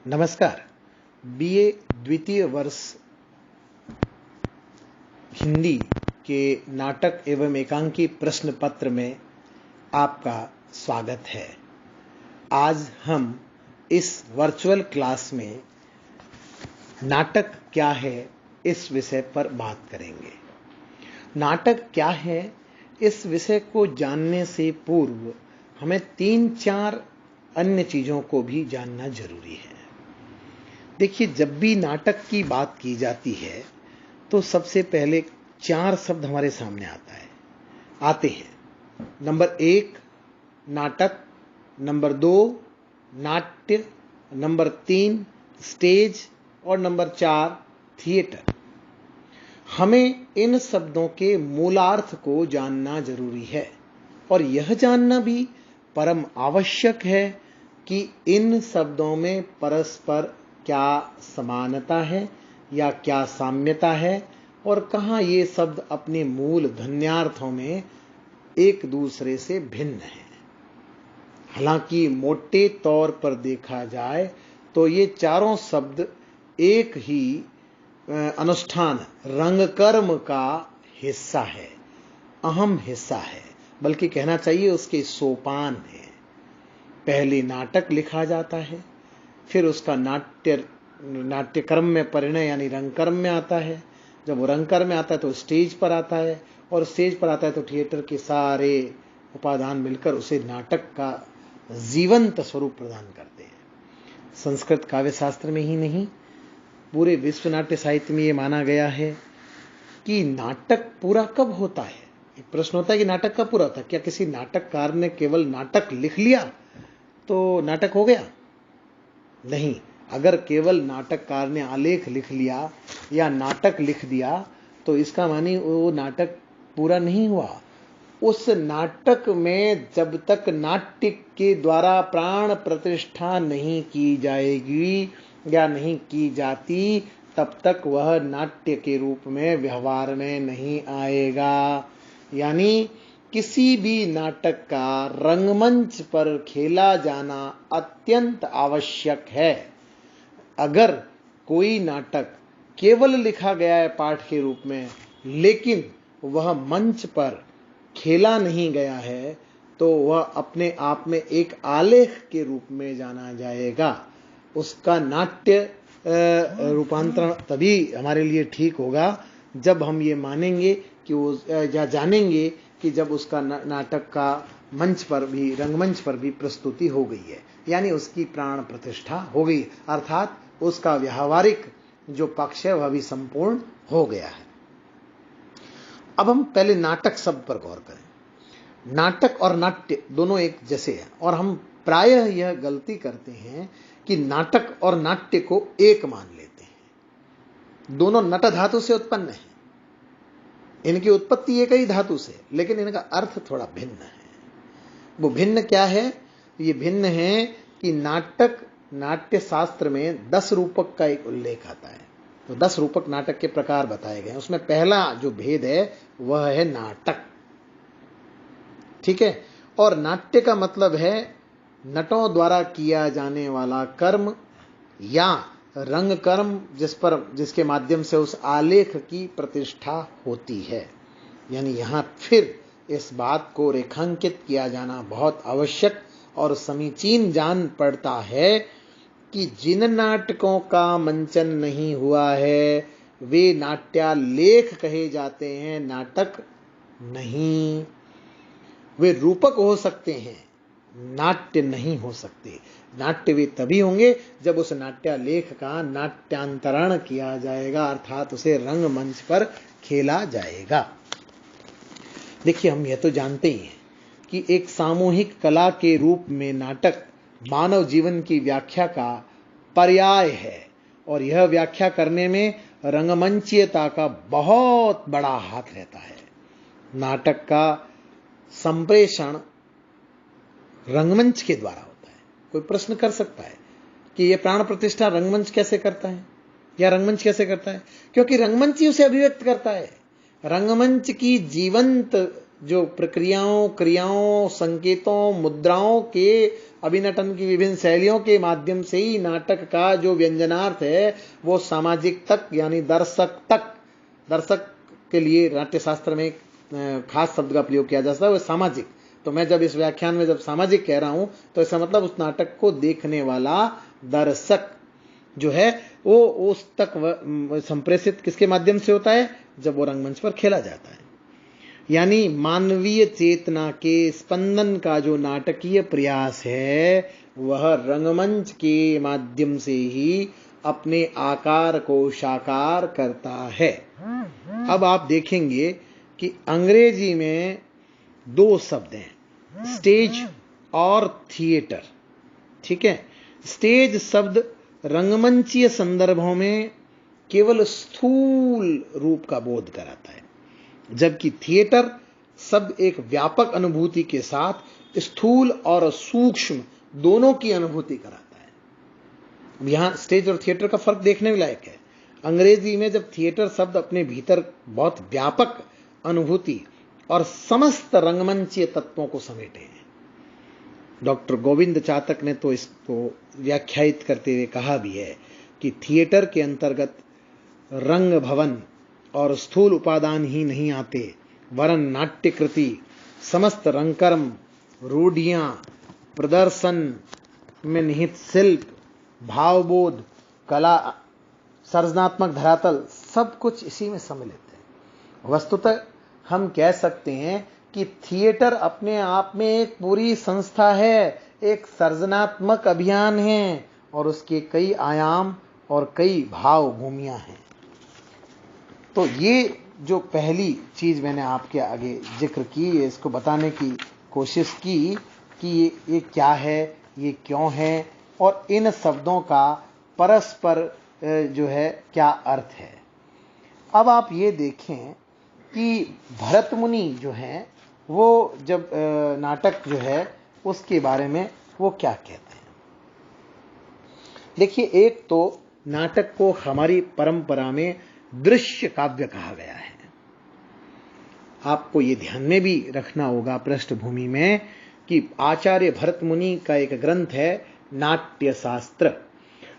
नमस्कार। बीए द्वितीय वर्ष हिंदी के नाटक एवं एकांकी प्रश्न पत्र में आपका स्वागत है। आज हम इस वर्चुअल क्लास में नाटक क्या है इस विषय पर बात करेंगे। नाटक क्या है इस विषय को जानने से पूर्व हमें 3-4 अन्य चीजों को भी जानना जरूरी है। देखिए, जब भी नाटक की बात की जाती है तो सबसे पहले 4 शब्द हमारे सामने आते हैं। नंबर 1 नाटक, नंबर 2 नाट्य, नंबर 3 स्टेज और नंबर 4 थिएटर। हमें इन शब्दों के मूलार्थ को जानना जरूरी है और यह जानना भी परम आवश्यक है कि इन शब्दों में परस्पर क्या समानता है या क्या साम्यता है और कहाँ ये शब्द अपने मूल ध्वन्यार्थों में एक दूसरे से भिन्न हैं। हालांकि मोटे तौर पर देखा जाए तो ये चारों शब्द एक ही अनुष्ठान रंगकर्म का हिस्सा है, अहम हिस्सा है, बल्कि कहना चाहिए उसके सोपान है। पहले नाटक लिखा जाता है, फिर उसका नाट्यकर्म में परिणय यानी रंगकर्म में आता है। जब वो रंगकर्म में आता है तो स्टेज पर आता है और स्टेज पर आता है तो थिएटर के सारे उपादान मिलकर उसे नाटक का जीवंत स्वरूप प्रदान करते हैं। संस्कृत काव्य शास्त्र में ही नहीं, पूरे विश्व नाट्य साहित्य में ये माना गया है कि नाटक पूरा कब होता है। एक प्रश्न होता है कि नाटक कब पूरा होता है। क्या किसी नाटककार ने केवल नाटक लिख लिया तो नाटक हो गया? नहीं। अगर केवल नाटककार ने आलेख लिख लिया या नाटक लिख दिया तो इसका मानी वो नाटक पूरा नहीं हुआ। उस नाटक में जब तक नाट्य के द्वारा प्राण प्रतिष्ठा नहीं की जाएगी या नहीं की जाती, तब तक वह नाट्य के रूप में व्यवहार में नहीं आएगा। यानी किसी भी नाटक का रंगमंच पर खेला जाना अत्यंत आवश्यक है। अगर कोई नाटक केवल लिखा गया है पाठ के रूप में, लेकिन वह मंच पर खेला नहीं गया है, तो वह अपने आप में एक आलेख के रूप में जाना जाएगा। उसका नाट्य रूपांतरण तभी हमारे लिए ठीक होगा जब हम ये मानेंगे कि वो या जानेंगे कि जब उसका नाटक का मंच पर भी, रंगमंच पर भी प्रस्तुति हो गई है, यानी उसकी प्राण प्रतिष्ठा हो गई, अर्थात उसका व्यावहारिक जो पक्ष है वह भी संपूर्ण हो गया है। अब हम पहले नाटक शब्द पर गौर करें। नाटक और नाट्य दोनों एक जैसे हैं और हम प्रायः यह गलती करते हैं कि नाटक और नाट्य को एक मान लेते हैं। दोनों नट धातु से उत्पन्न हैं, इनकी उत्पत्ति एक ही धातु से, लेकिन इनका अर्थ थोड़ा भिन्न है। वो भिन्न क्या है? ये भिन्न है कि नाट्य शास्त्र में 10 रूपक का एक उल्लेख आता है। तो 10 रूपक नाटक के प्रकार बताए गए हैं। उसमें पहला जो भेद है वह है नाटक। ठीक है। और नाट्य का मतलब है नटों द्वारा किया जाने वाला कर्म या रंग कर्म जिसके माध्यम से उस आलेख की प्रतिष्ठा होती है। यानी यहां फिर इस बात को रेखांकित किया जाना बहुत आवश्यक और समीचीन जान पड़ता है कि जिन नाटकों का मंचन नहीं हुआ है वे नाट्यालेख कहे जाते हैं, नाटक नहीं। वे रूपक हो सकते हैं, नाट्य नहीं हो सकते। नाट्य वे तभी होंगे जब उस नाट्यालेख का नाट्यांतरण किया जाएगा, अर्थात उसे रंगमंच पर खेला जाएगा। देखिए, हम यह तो जानते ही हैं कि एक सामूहिक कला के रूप में नाटक मानव जीवन की व्याख्या का पर्याय है और यह व्याख्या करने में रंगमंचीयता का बहुत बड़ा हाथ रहता है। नाटक का संप्रेषण रंगमंच के द्वारा होता है। कोई प्रश्न कर सकता है कि यह प्राण प्रतिष्ठा रंगमंच कैसे करता है या रंगमंच कैसे करता है? क्योंकि रंगमंच ही उसे अभिव्यक्त करता है। रंगमंच की जीवंत जो प्रक्रियाओं, क्रियाओं, संकेतों, मुद्राओं के अभिनटन की विभिन्न शैलियों के माध्यम से ही नाटक का जो व्यंजनार्थ है वो सामाजिक तक यानी दर्शक के लिए नाट्यशास्त्र में एक खास शब्द का प्रयोग किया जाता है, वो सामाजिक। तो मैं जब इस व्याख्यान में जब सामाजिक कह रहा हूं तो इसका मतलब उस नाटक को देखने वाला दर्शक जो है वो उस तक संप्रेषित किसके माध्यम से होता है, जब वो रंगमंच पर खेला जाता है। यानी मानवीय चेतना के स्पंदन का जो नाटकीय प्रयास है वह रंगमंच के माध्यम से ही अपने आकार को साकार करता है। अब आप देखेंगे कि अंग्रेजी में दो शब्द हैं, स्टेज और थिएटर। ठीक है, स्टेज शब्द रंगमंचीय संदर्भों में केवल स्थूल रूप का बोध कराता है, जबकि थिएटर शब्द एक व्यापक अनुभूति के साथ स्थूल और सूक्ष्म दोनों की अनुभूति कराता है। यहां स्टेज और थिएटर का फर्क देखने लायक है। अंग्रेजी में जब थिएटर शब्द अपने भीतर बहुत व्यापक अनुभूति और समस्त रंगमंचीय तत्वों को समेटे हैं। डॉक्टर गोविंद चातक ने तो इसको व्याख्यायित करते हुए कहा भी है कि थिएटर के अंतर्गत रंग भवन और स्थूल उपादान ही नहीं आते, वरन नाट्यकृति, समस्त रंगकर्म, रूढ़ियां, प्रदर्शन में निहित शिल्प, भावबोध, कला, सर्जनात्मक धरातल सब कुछ इसी में सम्मिलित है। वस्तुतः हम कह सकते हैं कि थिएटर अपने आप में एक पूरी संस्था है, एक सर्जनात्मक अभियान है और उसके कई आयाम और कई भाव भूमियां हैं। तो ये जो पहली चीज मैंने आपके आगे जिक्र की, इसको बताने की कोशिश की कि ये क्या है, ये क्यों है और इन शब्दों का परस्पर जो है क्या अर्थ है। अब आप ये देखें कि भरत मुनि जो हैं वो जब नाटक जो है उसके बारे में वो क्या कहते हैं। देखिए, एक तो नाटक को हमारी परंपरा में दृश्य काव्य कहा गया है। आपको ये ध्यान में भी रखना होगा पृष्ठभूमि में कि आचार्य भरत मुनि का एक ग्रंथ है नाट्य शास्त्र।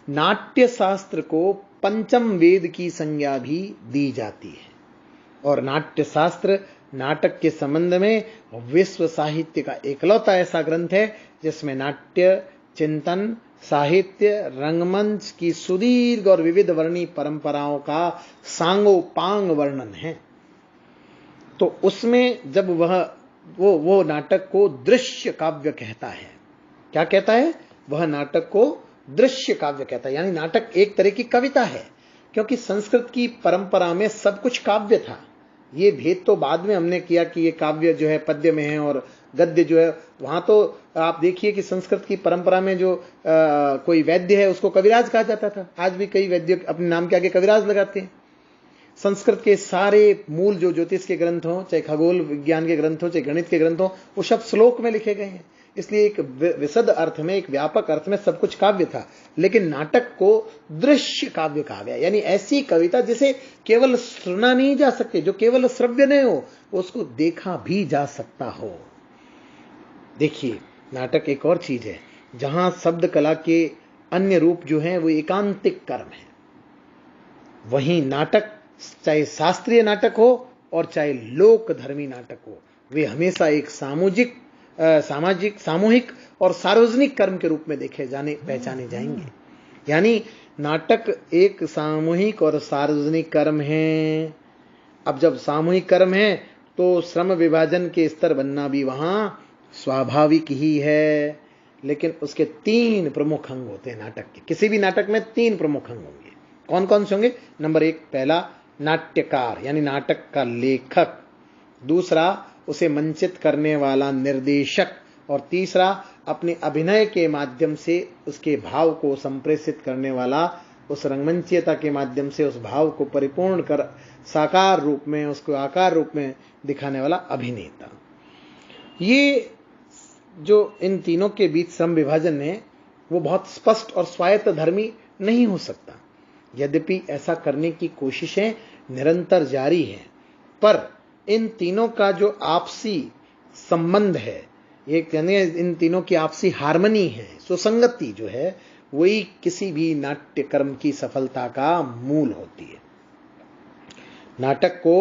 नाट्य शास्त्र को पंचम वेद की संज्ञा भी दी जाती है और नाट्य शास्त्र नाटक के संबंध में विश्व साहित्य का एकलौता ऐसा ग्रंथ है जिसमें नाट्य चिंतन, साहित्य, रंगमंच की सुदीर्घ और विविध वर्णी परंपराओं का सांगोपांग वर्णन है। तो उसमें जब वो नाटक को दृश्य काव्य कहता है, क्या कहता है, वह नाटक को दृश्य काव्य कहता है। यानी नाटक एक तरह की कविता है, क्योंकि संस्कृत की परंपरा में सब कुछ काव्य था। ये भेद तो बाद में हमने किया कि ये काव्य जो है पद्य में है और गद्य जो है वहां। तो आप देखिए कि संस्कृत की परंपरा में जो कोई वैद्य है उसको कविराज कहा जाता था। आज भी कई वैद्य अपने नाम के आगे कविराज लगाते हैं। संस्कृत के सारे मूल जो ज्योतिष के ग्रंथ हो, चाहे खगोल विज्ञान के ग्रंथ हो, चाहे गणित के ग्रंथ हो, वो शब्द श्लोक में लिखे गए हैं। इसलिए एक विशद अर्थ में, एक व्यापक अर्थ में सब कुछ काव्य था। लेकिन नाटक को दृश्य काव्य कहा गया, यानी ऐसी कविता जिसे केवल सुना नहीं जा सकते, जो केवल श्रव्य नहीं हो, उसको देखा भी जा सकता हो। देखिए, नाटक एक और चीज है जहां शब्द कला के अन्य रूप जो हैं वो एकांतिक कर्म है। वहीं नाटक, चाहे शास्त्रीय नाटक हो और चाहे लोक धर्मी नाटक हो, वे हमेशा एक सामाजिक, सामूहिक और सार्वजनिक कर्म के रूप में देखे जाने, पहचाने जाएंगे। यानी नाटक एक सामूहिक और सार्वजनिक कर्म है। अब जब सामूहिक कर्म है तो श्रम विभाजन के स्तर बनना भी वहां स्वाभाविक ही है। लेकिन उसके 3 प्रमुख अंग होते हैं नाटक के। किसी भी नाटक में 3 प्रमुख अंग होंगे। कौन कौन से होंगे? नंबर 1, पहला नाट्यकार यानी नाटक का लेखक, दूसरा उसे मंचित करने वाला निर्देशक, और तीसरा अपने अभिनय के माध्यम से उसके भाव को संप्रेषित करने वाला, उस रंगमंचीयता के माध्यम से उस भाव को परिपूर्ण कर साकार रूप में, उसको आकार रूप में दिखाने वाला अभिनेता। ये जो इन तीनों के बीच श्रम विभाजन है वो बहुत स्पष्ट और स्वायत्त धर्मी नहीं हो सकता। यद्यपि ऐसा करने की कोशिशें निरंतर जारी हैं, पर इन तीनों का जो आपसी संबंध है एक यानी इन तीनों की आपसी हार्मनी है, सुसंगति जो है वही किसी भी नाट्य कर्म की सफलता का मूल होती है। नाटक को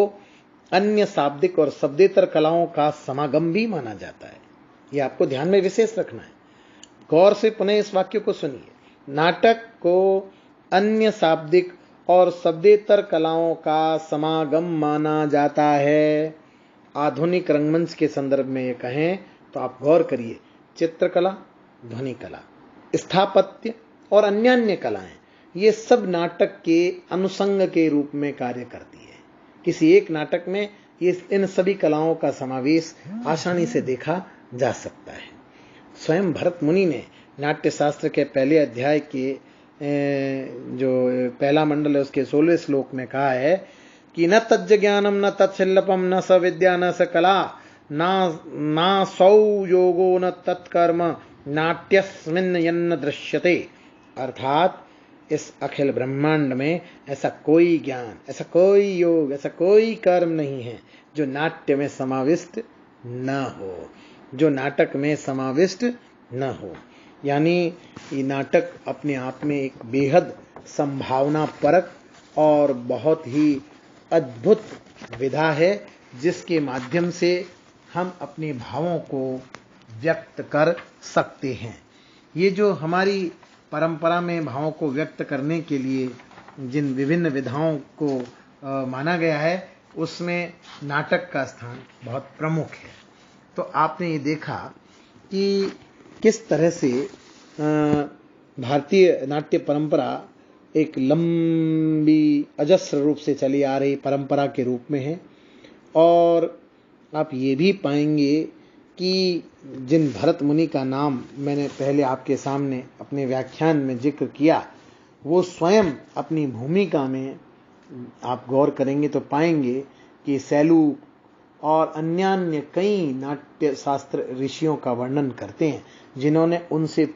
अन्य शाब्दिक और शब्देतर कलाओं का समागम भी माना जाता है। ये आपको ध्यान में विशेष रखना है। गौर से पुनः इस वाक्य को सुनिए। नाटक को अन्य शाब्दिक और शब्देतर कलाओं का समागम माना जाता है। आधुनिक रंगमंच के संदर्भ में ये कहें तो आप गौर करिए, चित्रकला, ध्वनि कला, स्थापत्य और अन्य कलाएं, ये सब नाटक के अनुषंग के रूप में कार्य करती है। किसी एक नाटक में ये इन सभी कलाओं का समावेश आसानी से देखा जा सकता है। स्वयं भरत मुनि ने नाट्य शास्त्र के पहले अध्याय के जो पहला मंडल है उसके 16वें श्लोक में कहा है कि न तज्ज ज्ञानम न तत्शिल्पम न स विद्या न स कला ना सौ योगो न तत्कर्म नाट्यस्मिन् यन्न दृश्यते। अर्थात इस अखिल ब्रह्मांड में ऐसा कोई ज्ञान, ऐसा कोई योग, ऐसा कोई कर्म नहीं है जो नाट्य में समाविष्ट न हो, जो नाटक में समाविष्ट न हो। यानी ये नाटक अपने आप में एक बेहद संभावना परक और बहुत ही अद्भुत विधा है, जिसके माध्यम से हम अपने भावों को व्यक्त कर सकते हैं। ये जो हमारी परंपरा में भावों को व्यक्त करने के लिए जिन विभिन्न विधाओं को माना गया है, उसमें नाटक का स्थान बहुत प्रमुख है। तो आपने ये देखा कि किस तरह से भारतीय नाट्य परंपरा एक लंबी अजस्र रूप से चली आ रही परंपरा के रूप में है। और आप ये भी पाएंगे कि जिन भरत मुनि का नाम मैंने पहले आपके सामने अपने व्याख्यान में जिक्र किया, वो स्वयं अपनी भूमिका में आप गौर करेंगे तो पाएंगे कि सैलू और अन्य कई नाट्य शास्त्र ऋषियों का वर्णन करते हैं, जिन्होंने उनसे